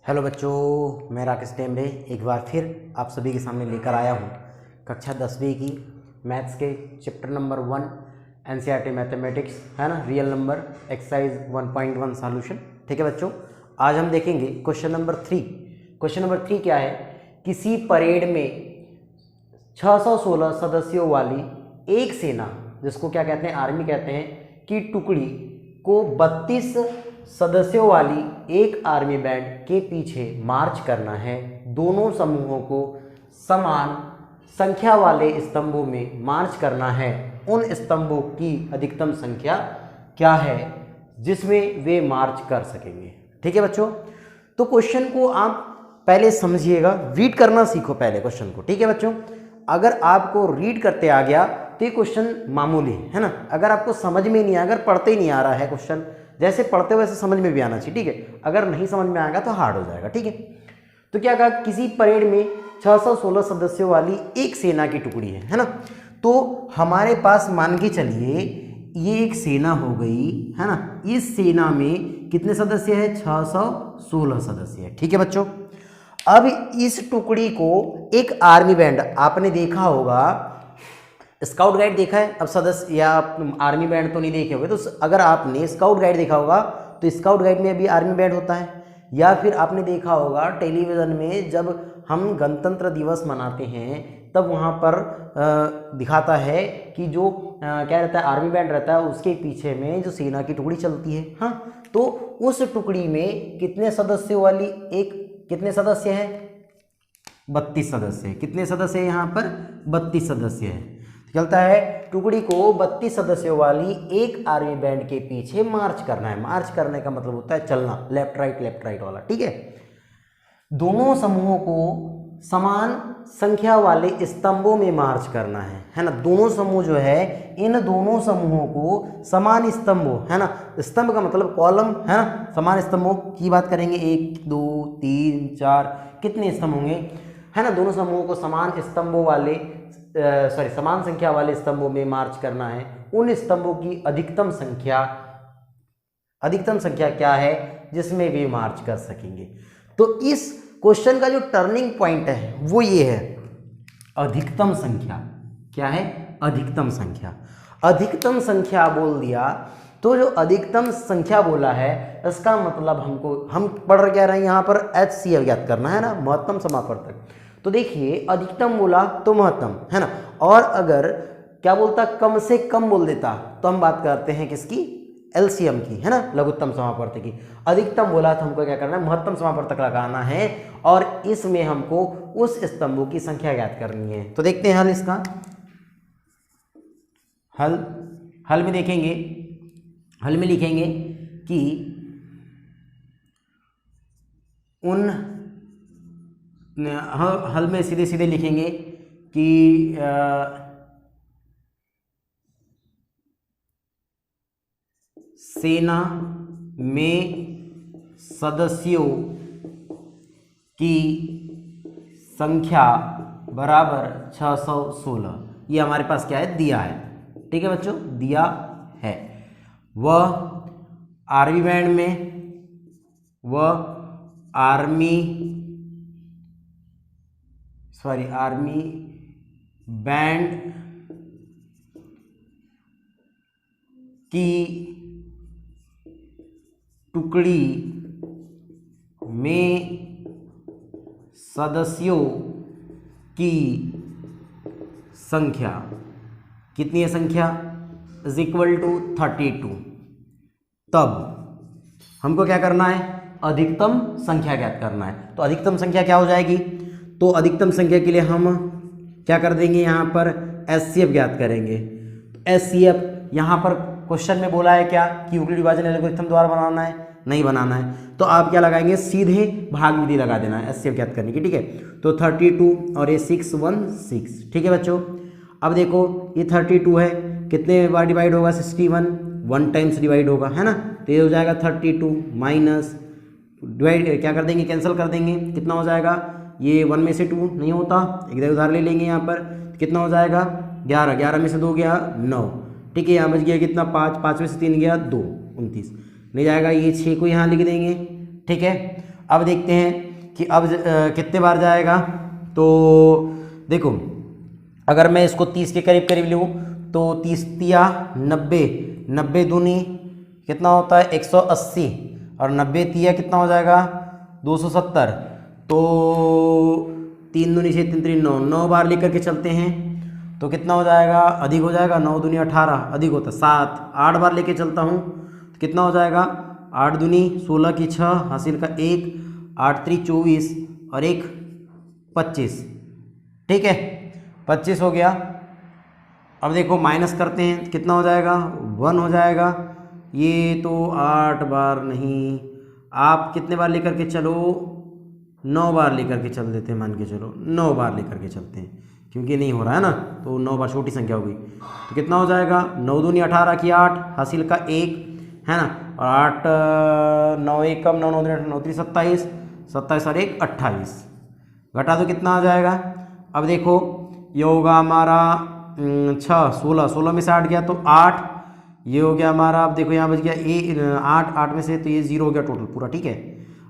Hello बच्चों, मैं राकेश टेमरे एक बार फिर आप सभी के सामने लेकर आया हूँ कक्षा 10वीं की मैथ्स के चैप्टर नंबर 1 एनसीईआरटी मैथमेटिक्स, है ना, रियल नंबर एक्सरसाइज 1.1 सॉल्यूशन। ठीक है बच्चों, आज हम देखेंगे क्वेश्चन नंबर 3। क्वेश्चन नंबर 3 क्या है? किसी परेड में 616 सदस्यों वाली एक सेना, जिसको क्या कहते हैं, आर्मी कहते हैं, की टुकड़ी को 32 सदस्यों वाली एक आर्मी बैंड के पीछे मार्च करना है। दोनों समूहों को समान संख्या वाले स्तंभों में मार्च करना है। उन स्तंभों की अधिकतम संख्या क्या है जिसमें वे मार्च कर सकेंगे? ठीक है बच्चों, तो क्वेश्चन को आप पहले समझिएगा, रीड करना सीखो पहले क्वेश्चन को। ठीक है बच्चों, अगर आपको रीड करते आ गया तो ये क्वेश्चन मामूली है ना। अगर आपको समझ में नहीं आया, अगर पढ़ते ही नहीं आ रहा है क्वेश्चन, जैसे पढ़ते वैसे समझ में भी आना चाहिए। ठीक है, अगर नहीं समझ में आएगा तो हार्ड हो जाएगा। ठीक है, तो क्या कहा, किसी परेड में 616 सदस्यों वाली एक सेना की टुकड़ी है ना। तो हमारे पास मान के चलिए ये एक सेना हो गई, है ना। इस सेना में कितने सदस्य है? 616 सदस्य है। ठीक है बच्चों, अब इस टुकड़ी को एक आर्मी बैंड, आपने देखा होगा स्काउट गाइड देखा है, अब सदस्य या आर्मी बैंड तो नहीं देखे होंगे, तो अगर आपने स्काउट गाइड देखा होगा तो स्काउट गाइड में भी आर्मी बैंड होता है। या फिर आपने देखा होगा टेलीविज़न में जब हम गणतंत्र दिवस मनाते हैं तब वहाँ पर दिखाता है कि जो क्या रहता है, आर्मी बैंड रहता है, उसके पीछे में जो सेना की टुकड़ी चलती है। हाँ, तो उस टुकड़ी में कितने सदस्यों वाली कितने सदस्य हैं? 32 सदस्य है। कितने सदस्य है यहाँ पर? 32 सदस्य है। चलता है टुकड़ी को 32 सदस्यों वाली एक आर्मी बैंड के पीछे मार्च करना है। मार्च करने का मतलब होता है चलना, लेफ्ट राइट वाला। ठीक है, दोनों समूहों को समान संख्या वाले स्तंभों में मार्च करना है ना। दोनों समूह जो है, इन दोनों समूहों को समान स्तंभों, है ना, स्तंभ का मतलब कॉलम, है ना, समान स्तंभों की बात करेंगे। 1 2 3 4 कितने स्तंभ होंगे, है ना। दोनों समूहों को समान स्तंभों वाले समान संख्या वाले स्तंभों में मार्च करना है। उन स्तंभों की अधिकतम संख्या क्या है जिसमें वे मार्च कर सकेंगे? तो इस क्वेश्चन का जो टर्निंग पॉइंट है वो ये है, अधिकतम संख्या। क्या है? अधिकतम संख्या। अधिकतम संख्या बोल दिया तो जो अधिकतम संख्या बोला है इसका मतलब हम पढ़ क्या रहे हैं यहाँ पर, HCF ज्ञात करना है ना, महत्तम समापवर्तक। तो देखिए, अधिकतम बोला तो महत्तम, है ना, और अगर क्या बोलता, कम से कम बोल देता तो हम बात करते हैं किसकी? LCM की, है ना, लघुत्तम समापवर्तक की। अधिकतम बोला तो हमको क्या करना है? महत्तम समापवर्तक लगाना है, और इसमें हमको उस स्तंभों की संख्या ज्ञात करनी है। तो देखते हैं हल इसका। हल में देखेंगे, हल में लिखेंगे कि हल में सीधे सीधे लिखेंगे कि सेना में सदस्यों की संख्या बराबर 616। ये हमारे पास क्या है? दिया है। ठीक है बच्चों, दिया है। वह आर्मी बैंड की टुकड़ी में सदस्यों की संख्या कितनी है? संख्या इज इक्वल टू 32। तब हमको क्या करना है? अधिकतम संख्या ज्ञात करना है। तो अधिकतम संख्या क्या हो जाएगी? तो अधिकतम संख्या के लिए हम क्या कर देंगे, यहाँ पर HCF ज्ञात करेंगे। HCF यहाँ पर क्वेश्चन में बोला है क्या कि यूक्लिड विभाजन एल्गोरिथम द्वारा बनाना है? नहीं बनाना है। तो आप क्या लगाएंगे? सीधे भाग विधि लगा देना है HCF ज्ञात करने की। ठीक है, तो 32 और ये 616। ठीक है बच्चों, अब देखो ये 32 है, कितने बार डिवाइड होगा? 61, 1 टाइम्स डिवाइड होगा, है ना। तो ये हो जाएगा 32 माइनस डिवाइड क्या कर देंगे? कैंसिल कर देंगे। कितना हो जाएगा? ये 1 में से 2 नहीं होता, एक उधार ले लेंगे यहाँ पर। कितना हो जाएगा? 11, 11 में से 2 गया 9। ठीक है, यहाँ बच गया कितना? 5, 5 में से 3 गया 2, 29 नहीं जाएगा। ये 6 को यहाँ लिख देंगे। ठीक है, अब देखते हैं कि अब कितने बार जाएगा। तो देखो, अगर मैं इसको 30 के करीब करीब लूँ तो 30 तिया 90, 90 दूनी कितना होता है 180, और 90 तिया कितना हो जाएगा 270। तो 3 दूनी 6 3 3 9, 9 बार लेकर के चलते हैं तो कितना हो जाएगा, अधिक हो जाएगा, 9 दूनी 18, अधिक होता है 7। 8 बार लेके चलता हूँ तो कितना हो जाएगा, 8 दूनी 16 की 6, हासिल का 1, 8 3 24 और 1 25। ठीक है, 25 हो गया। अब देखो माइनस करते हैं, कितना हो जाएगा 1 हो जाएगा। ये तो 8 बार नहीं, आप कितने बार लेकर के चलो, 9 बार लेकर के चल देते हैं, मान के चलो 9 बार लेकर के चलते हैं, क्योंकि नहीं हो रहा है ना, तो 9 बार छोटी संख्या होगी। तो कितना हो जाएगा, 9 दूनी 18 की 8, हासिल का 1 है ना, और 8 9 1 कम, 9 9 9 3 27, 27 और 1 28, घटा दो कितना आ जाएगा। अब देखो ये होगा हमारा 6 16, 16 में से 8 गया तो 8, ये हो गया हमारा। अब देखो यहाँ बच गया 8, 8 में से तो ये 0 हो गया टोटल पूरा। ठीक है,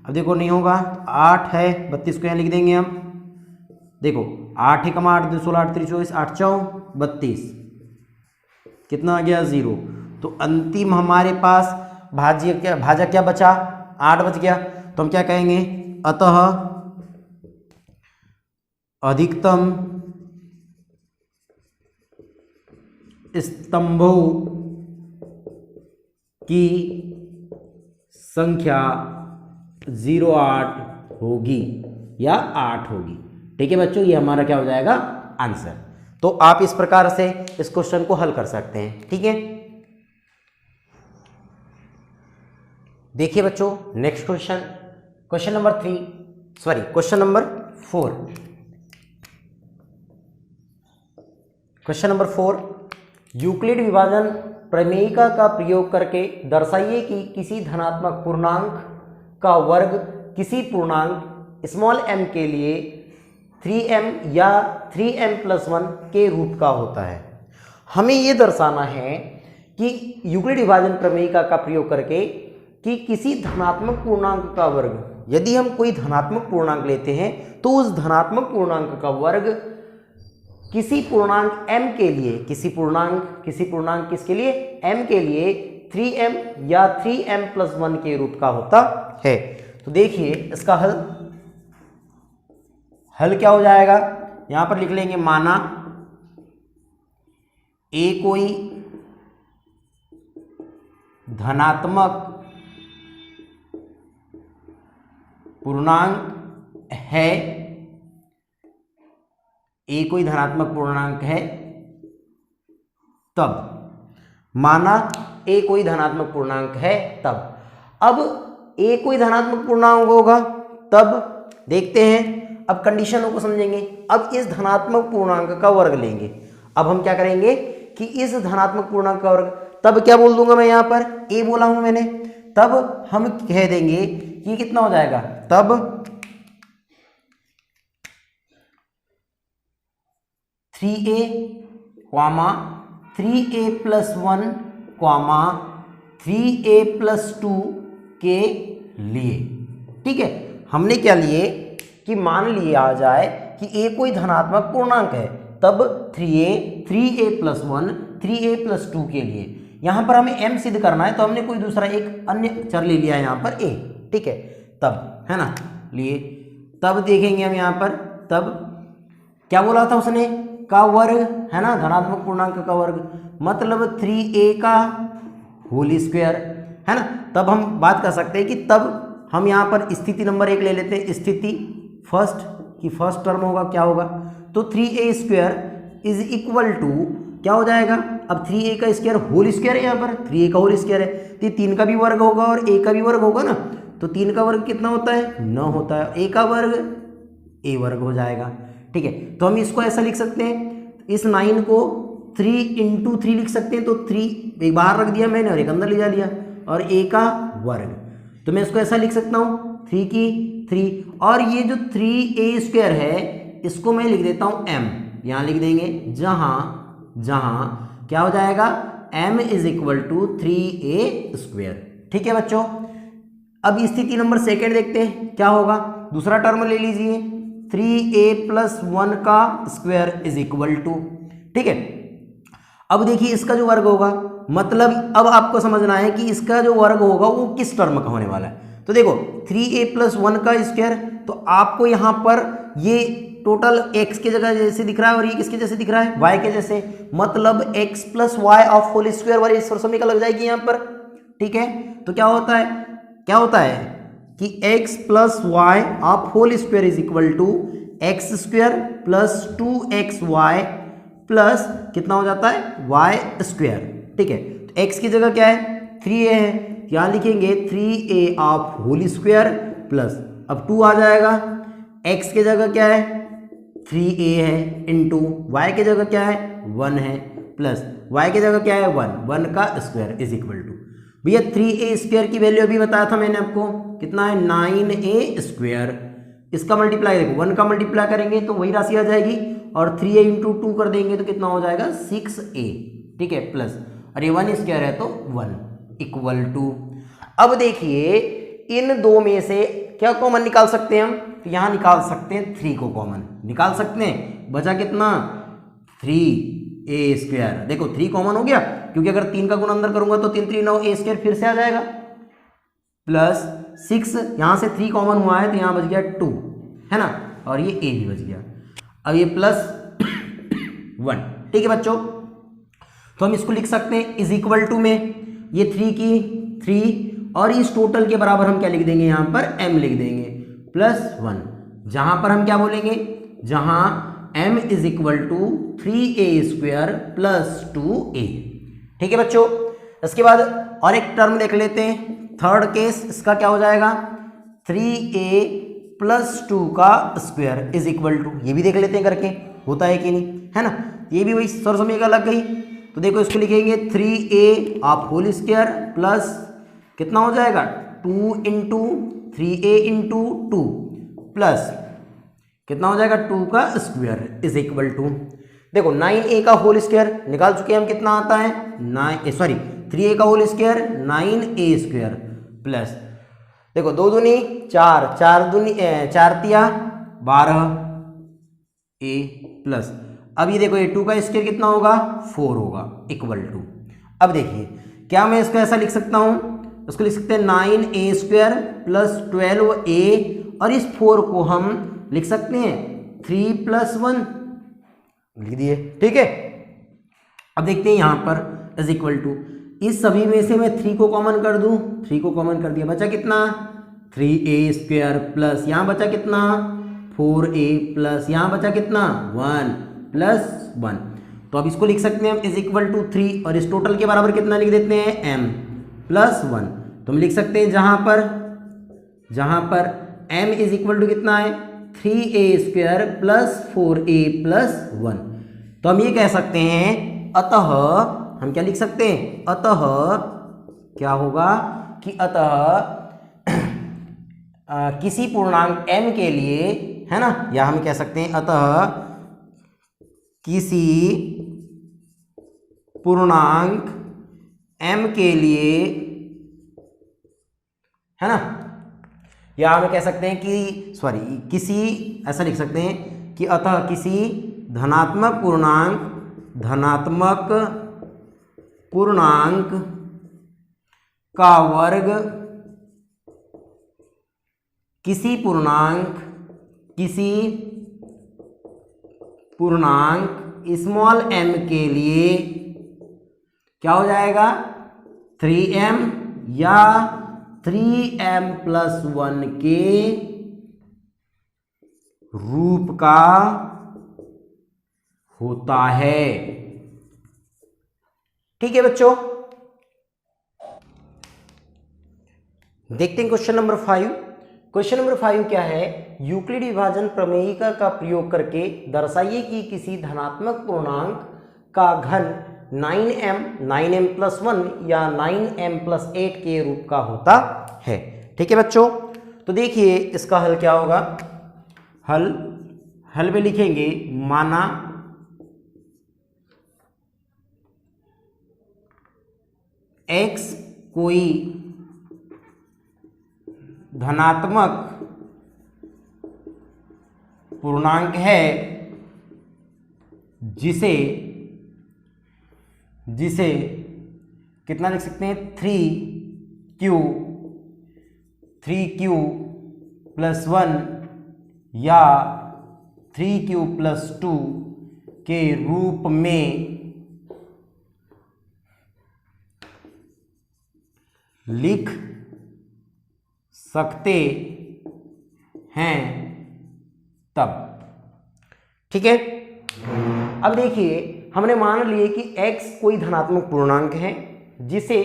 अब देखो नहीं होगा, 8 है 32 को यहाँ लिख देंगे हम। देखो 8 ही कमा 8 16 8 3 24, 8 4 32, कितना आ गया 0। तो अंतिम हमारे पास भाजक क्या बचा, 8 बच गया। तो हम क्या कहेंगे, अतः अधिकतम स्तंभों की संख्या 08 होगी या 8 होगी। ठीक है बच्चों, ये हमारा क्या हो जाएगा आंसर। तो आप इस प्रकार से इस क्वेश्चन को हल कर सकते हैं। ठीक है, देखिए बच्चों next question, question number 4। Question number 4, Euclid विभाजन प्रमेयिका का प्रयोग करके दर्शाइए कि किसी धनात्मक पूर्णांक का वर्ग किसी पूर्णांक स्मॉल m के लिए 3m या 3m+1 के रूप का होता है। हमें ये दर्शाना है कि यूक्लिड विभाजन प्रमेयिका का प्रयोग करके कि किसी धनात्मक पूर्णांक का वर्ग, यदि हम कोई धनात्मक पूर्णांक लेते हैं तो उस धनात्मक पूर्णांक का वर्ग किसी पूर्णांक m के लिए, किसी पूर्णांक किसके लिए, m के लिए 3m या 3m+1 के रूप का होता है। तो देखिए इसका हल क्या हो जाएगा, यहां पर लिख लेंगे, माना a कोई धनात्मक पूर्णांक है, a कोई धनात्मक पूर्णांक है, तब माना a कोई धनात्मक पूर्णांक है तब। अब a कोई धनात्मक पूर्णांक होगा तब देखते हैं, अब कंडीशनों को समझेंगे। अब इस धनात्मक पूर्णांक का वर्ग लेंगे। अब हम क्या करेंगे कि इस धनात्मक पूर्णांक का वर्ग, तब क्या बोल दूंगा मैं, यहां पर a बोला हूं मैंने, तब हम कह देंगे कि कितना हो जाएगा, तब 3a, 3a+1, 3a+2 के लिए। ठीक है, हमने क्या लिए कि मान लिया जाए कि a कोई धनात्मक पूर्णांक है, तब 3a, 3a+1, 3a+2 के लिए। यहां पर हमें m सिद्ध करना है, तो हमने कोई दूसरा एक अन्य चर ले लिया है यहां पर a। ठीक है, तब है ना लिए, तब देखेंगे हम यहां पर, तब क्या बोला था उसने, का वर्ग है ना, धनात्मक पूर्णांक का वर्ग, मतलब 3a का होल स्क्वायर है ना। तब हम बात कर सकते हैं कि तब हम यहाँ पर स्थिति नंबर 1 ले लेते हैं, स्थिति फर्स्ट टर्म होगा, क्या होगा, तो 3a² इज इक्वल टू क्या हो जाएगा, अब 3a का स्क्वायर होल स्क्वायर है, यहाँ पर 3a का होल स्क्वायर है, तो 3 का भी वर्ग होगा और a का भी वर्ग होगा ना, तो 3 का वर्ग कितना होता है 9 होता है, a का वर्ग a वर्ग हो जाएगा। ठीक है, तो हम इसको ऐसा लिख सकते हैं, इस 9 को 3 × 3 लिख सकते हैं, तो 3 एक बाहर रख दिया मैंने और एक अंदर ले जा लिया, और a का वर्ग, तो मैं इसको ऐसा लिख सकता हूँ 3 की 3, और ये जो 3a² है इसको मैं लिख देता हूँ m, यहाँ लिख देंगे, जहाँ क्या हो जाएगा m = 3a²। ठीक है बच्चों, अब स्थिति नंबर सेकेंड देखते हैं क्या होगा। दूसरा टर्म ले लीजिए 3a+1 का स्क्वायर इज इक्वल टू, ठीक है। अब देखिए इसका जो वर्ग होगा, मतलब अब आपको समझना है कि इसका जो वर्ग होगा वो किस टर्म का होने वाला है। तो देखो 3a+1 का स्क्वायर, तो आपको यहाँ पर ये टोटल x के जगह जैसे दिख रहा है और ये किसके जैसे दिख रहा है, y के जैसे, मतलब x+y ऑफ होल स्क्वायर वाली समीकरण लग जाएगी यहाँ पर, ठीक है। तो क्या होता है कि x+y of whole square is equal to x² plus 2xy plus कितना हो जाता है y², ठीक है। तो x की जगह क्या है 3a है, यहाँ लिखेंगे 3a of whole square plus, अब 2 आ जाएगा, x की जगह क्या है 3a है इंटू y की जगह क्या है 1 है प्लस y की जगह क्या है 1 का स्क्वायर इज इक्वल टू, भैया 3a स्क्वायर की वैल्यू अभी बताया था मैंने आपको कितना है 9a स्क्वायर, इसका मल्टीप्लाई देखो 1 का मल्टीप्लाई करेंगे तो वही राशि आ जाएगी और 3a इंटू 2 कर देंगे तो कितना हो जाएगा 6a, ठीक है, प्लस और ये 1 स्क्वायर है तो 1 इक्वल टू। अब देखिए इन दो में से क्या कॉमन निकाल सकते हैं हम, तो यहाँ निकाल सकते हैं 3 को कॉमन निकाल सकते हैं, बचा कितना 3a स्क्वायर, देखो 3 कॉमन हो गया क्योंकि अगर 3 का गुण अंदर करूंगा तो 3 3 9 a स्क्वायर फिर से आ जाएगा, प्लस 6 यहाँ से 3 कॉमन हुआ है तो यहाँ बच गया 2, है ना, और ये a भी बच गया, अब ये प्लस 1, ठीक है बच्चों। तो हम इसको लिख सकते हैं इज इक्वल टू में ये 3 की 3 और इस टोटल के बराबर हम क्या लिख देंगे यहाँ पर m लिख देंगे प्लस 1, जहां पर हम क्या बोलेंगे, जहां m is equal to 3a square plus 2a, ठीक है बच्चों। इसके बाद और एक टर्म देख लेते हैं, थर्ड केस, इसका क्या हो जाएगा 3a प्लस 2 का स्क्वायर इज इक्वल टू, ये भी देख लेते हैं करके होता है कि नहीं, है ना, ये भी वही समीकरण लग गई। तो देखो इसको लिखेंगे 3a of whole square plus कितना हो जाएगा 2 इंटू 3a इंटू 2 प्लस कितना हो जाएगा 2 का स्क्वायर इज इक्वल टू, देखो 9a का होल स्क्वायर निकाल चुके हैं हम, कितना आता है 3a का whole square 9a square plus देखो 2 दूनी 4, 4 दूनी 4 तिया 12a प्लस, अब ये देखो ये 2 का स्क्वायर कितना होगा 4 होगा इक्वल टू। अब देखिए क्या मैं इसको ऐसा लिख सकता हूं, उसको लिख सकते हैं 9a स्क्वायर प्लस 12a और इस 4 को हम लिख सकते हैं 3 + 1 लिख दिए, ठीक है। अब देखते हैं यहां पर इज इक्वल टू, इस सभी में से मैं 3 को कॉमन कर दूं, 3 को कॉमन कर दिया, बचा कितना 3a स्क्वायर प्लस यहां बचा कितना 4a प्लस यहां बचा कितना 1 प्लस 1, तो अब इसको लिख सकते हैं हम इज इक्वल टू 3 और इस टोटल के बराबर कितना लिख देते हैं m प्लस 1, तो हम लिख सकते हैं जहां पर m इज इक्वल टू कितना है 3a square plus 4a plus 1, तो हम ये कह सकते हैं अतः हम क्या लिख सकते हैं, अतः क्या होगा कि अतः किसी पूर्णांक m के लिए, है ना, या हम कह सकते हैं अतः किसी पूर्णांक m के लिए, है ना, या हम कह सकते हैं कि किसी ऐसा लिख सकते हैं कि अतः किसी धनात्मक पूर्णांक का वर्ग किसी पूर्णांक स्मॉल m के लिए क्या हो जाएगा 3m या 3m + 1 के रूप का होता है, ठीक है बच्चों। देखते हैं क्वेश्चन नंबर 5। क्वेश्चन नंबर 5 क्या है, यूक्लिड विभाजन प्रमेयिका का प्रयोग करके दर्शाइए कि किसी धनात्मक पूर्णांक का घन 9m + 1 या 9m + 8 के रूप का होता है, ठीक है बच्चों। तो देखिए इसका हल क्या होगा, हल में लिखेंगे माना x कोई धनात्मक पूर्णांक है जिसे कितना लिख सकते हैं 3q प्लस 1 या 3q प्लस 2 के रूप में लिख सकते हैं तब। ठीक है, अब देखिए हमने मान लिए कि x कोई धनात्मक पूर्णांक है जिसे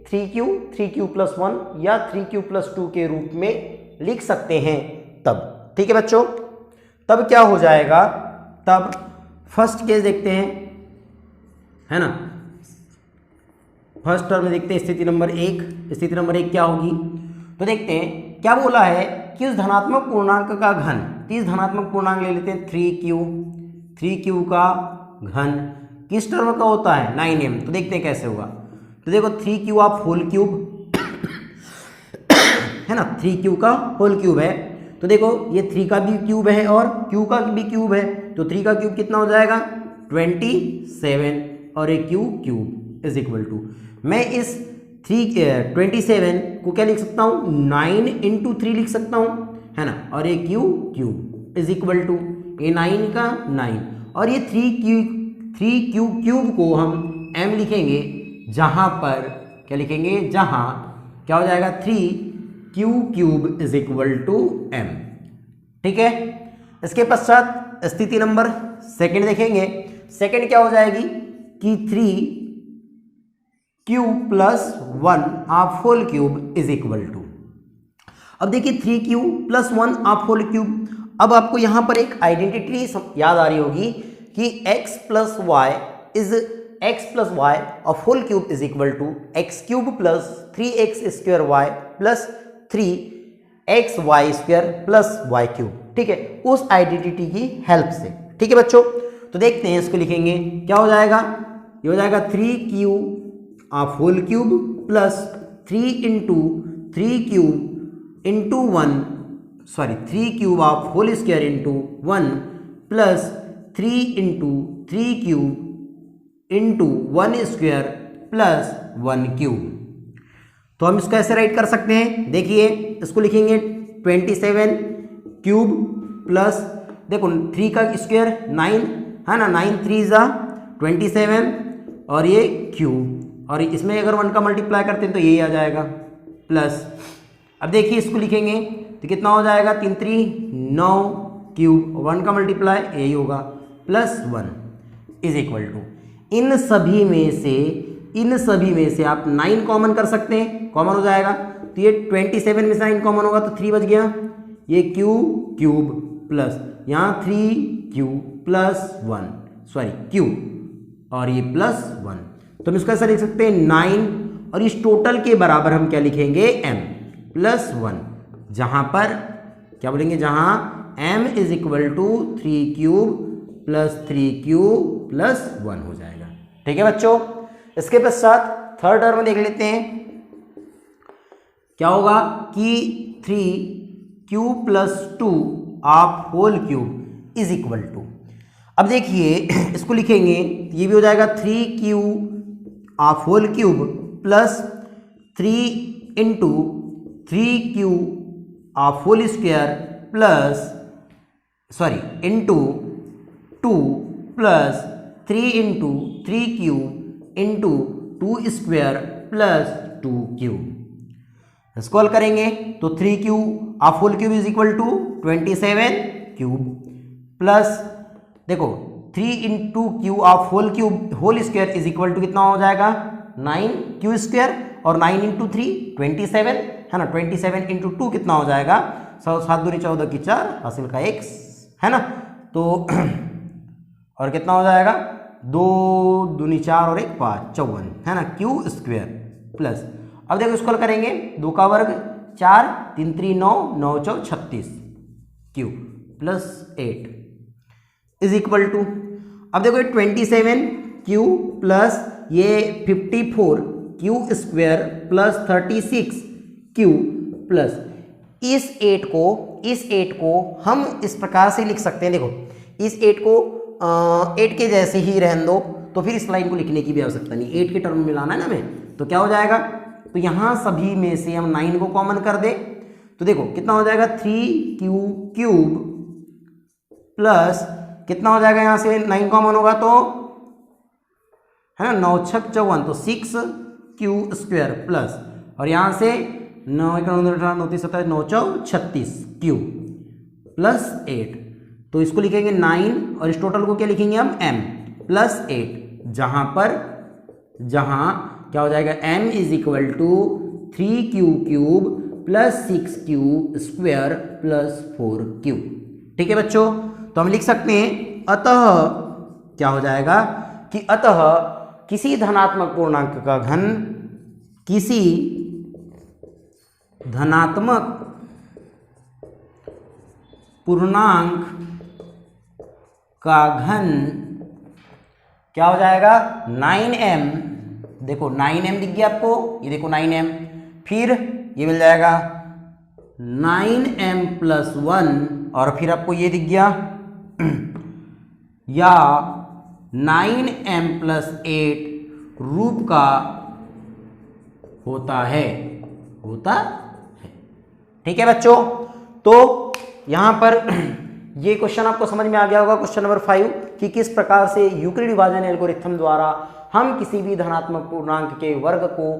3q प्लस 1 या 3q प्लस 2 के रूप में लिख सकते हैं तब। ठीक है बच्चों, तब क्या हो जाएगा, तब फर्स्ट केस देखते हैं, है ना। फर्स्ट टर्म में देखते हैं स्थिति नंबर 1। स्थिति नंबर 1 क्या होगी, तो देखते हैं क्या बोला है कि उस धनात्मक पूर्णांक का घन, तो इस धनात्मक पूर्णांक ले लेते हैं 3q का घन किस टर्म का होता है 9m। तो देखते हैं कैसे होगा, तो देखो 3q आप होल क्यूब है ना, 3q का होल क्यूब है, तो देखो ये 3 का भी क्यूब है और q का भी क्यूब है, तो 3 का क्यूब कितना हो जाएगा 27 और एक क्यूब इज इक्वल टू, मैं इस 27 को क्या लिख सकता हूँ 9 इंटू 3 लिख सकता हूँ, है ना, और ये क्यूब इज इक्वल टू ये 9 का 9 और ये 3q क्यूब को हम m लिखेंगे, जहाँ पर क्या लिखेंगे, जहाँ क्या हो जाएगा 3q cube is equal to m। ठीक है, इसके पश्चात स्थिति नंबर सेकंड देखेंगे। सेकंड क्या हो जाएगी कि 3q प्लस 1 आप whole cube is equal to, अब देखिए 3q प्लस 1 आप होल क्यूब, अब आपको यहां पर एक आइडेंटिटी याद आ रही होगी कि x plus y of whole cube is equal to x cube plus 3x square y plus 3xy square plus y cube. ठीक है, उस आइडेंटिटी की हेल्प से। ठीक है बच्चों, तो देखते हैं इसको लिखेंगे, क्या हो जाएगा, ये हो जाएगा 3q आप होल क्यूब प्लस 3q आप whole square into 1 plus 3 into 3q into 1 square plus 1 cube. तो हम इसको ऐसे राइट कर सकते हैं, देखिए इसको लिखेंगे 27 क्यूब प्लस देखो 3 का स्क्वायर 9 है ना, 9 3 जा 27 और ये क्यूब, और इसमें अगर 1 का मल्टीप्लाई करते हैं तो यही आ जाएगा प्लस, अब देखिए इसको लिखेंगे तो कितना हो जाएगा 3 3 9 क्यूब, 1 का मल्टीप्लाई यही होगा प्लस 1 इज इक्वल टू, इन सभी में से आप 9 कॉमन कर सकते हैं, कॉमन हो जाएगा, तो ये 27 में से 9 कॉमन होगा तो 3 बच गया, ये क्यूब प्लस यहाँ 3q प्लस 1 सॉरी क्यूब और ये प्लस 1, तो हम इसको ऐसा लिख सकते हैं 9 और इस टोटल के बराबर हम क्या लिखेंगे m प्लस 1, जहाँ पर क्या बोलेंगे, जहाँ m is equal to 3q plus 3q plus 1 हो जाएगा। ठीक है बच्चों, इसके पश्चात थर्ड टर्म देख लेते हैं, क्या होगा कि 3q प्लस 2 आप whole cube is equal to, अब देखिए इसको लिखेंगे ये भी हो जाएगा 3q आप whole cube plus 3 into 3q आप whole square plus into 2 plus 3 into 3q into 2 square plus 2 cube. Scroll करेंगे तो 3q आप whole cube is equal to 27 cube plus देखो 3 इंटू क्यू आप whole cube whole square is equal to कितना हो जाएगा 9q square और 9 into 3 27 है ना, 27 इंटू 2 कितना हो जाएगा 7 दूनी 14 की 4 हासिल का x है ना, तो और कितना हो जाएगा 2 दूनी 4 और 1 5 54 है ना, क्यू स्क्वायर प्लस, अब देखो स्क्रॉल करेंगे 2 का वर्ग 4 3 3 9 9 4 36 q plus 8 is equal to, अब देखो 27 क्यू प्लस ये 54 q square plus 36 q plus, इस 8 को हम इस प्रकार से लिख सकते हैं। देखो इस 8 को 8 के जैसे ही रहने दो, तो फिर इस लाइन को लिखने की भी आवश्यकता नहीं, 8 के टर्म में लाना है ना हमें। तो क्या हो जाएगा, तो यहाँ सभी में से हम 9 को कॉमन कर दे, तो देखो कितना हो जाएगा 3q क्यूब प्लस कितना हो जाएगा, यहाँ से 9 कॉमन होगा तो है ना 9 छक 54, तो 6q स्क्वायर प्लस और यहाँ से 9 9 36 क्यू प्लस 8, तो इसको लिखेंगे 9 और इस टोटल को क्या लिखेंगे हम m प्लस 8, जहां क्या हो जाएगा m is equal to 3q cube plus 6q square plus 4q। ठीक है बच्चों, तो हम लिख सकते हैं अतः क्या हो जाएगा कि अतः किसी धनात्मक पूर्णांक का घन, किसी धनात्मक पूर्णांक का घन क्या हो जाएगा 9m। देखो 9m दिख गया आपको, ये देखो 9m, फिर ये मिल जाएगा 9m प्लस 1 और फिर आपको ये दिख गया या 9m प्लस 8 रूप का होता है। ठीक है बच्चों, तो यहां पर ये क्वेश्चन आपको समझ में आ गया होगा, क्वेश्चन नंबर 5, कि किस प्रकार से यूक्लिड विभाजन एल्गोरिथम द्वारा हम किसी भी धनात्मक पूर्णांक के वर्ग को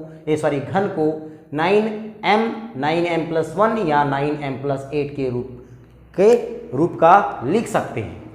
घन को 9m प्लस 1 या 9m प्लस 8 के रूप का लिख सकते हैं।